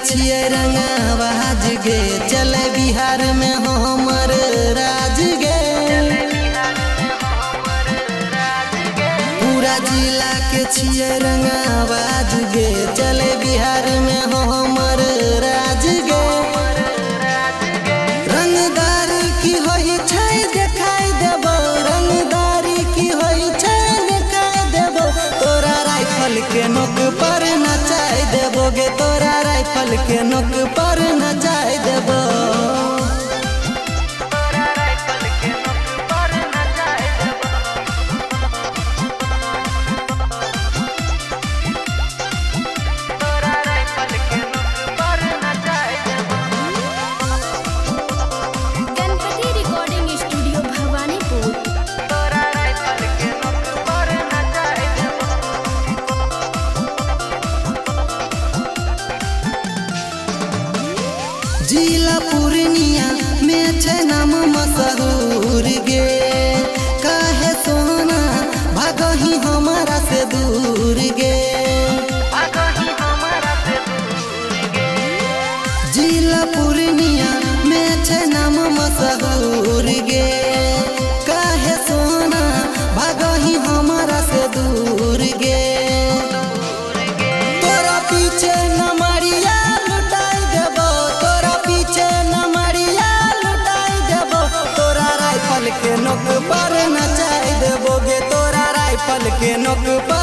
छिए रंगबाज गे, चले बिहार में हमर राज गे। पूरा जिला के छिए रंगबाज गे, चले बिहार में हमर राज गे। रंगदारी की होई छै देखाई देबो, रंगदारी की होई छै देखाई देबो। तोरा राइफल के नोक पर नचाई देबो गे, तोरा राइफल के नोक पर नचाई देबो। Ganpati recording studio Bhawanipur. जिला पूर्णिया में छै नाम मशहूर गे, काहे सोना भागही हमारा से दूर गे। जिला पूर्णिया में छै नाम मशहूर गे, काहे सोना भागही हमारा से दूर गे। तोरा पीछे नमरिया लुटाई देबो, तोरा पीछे नमरिया लुटाई देबो। तोरा राइफल के नोक पर नचाई देबो गे, तोरा राइफल के नोक पर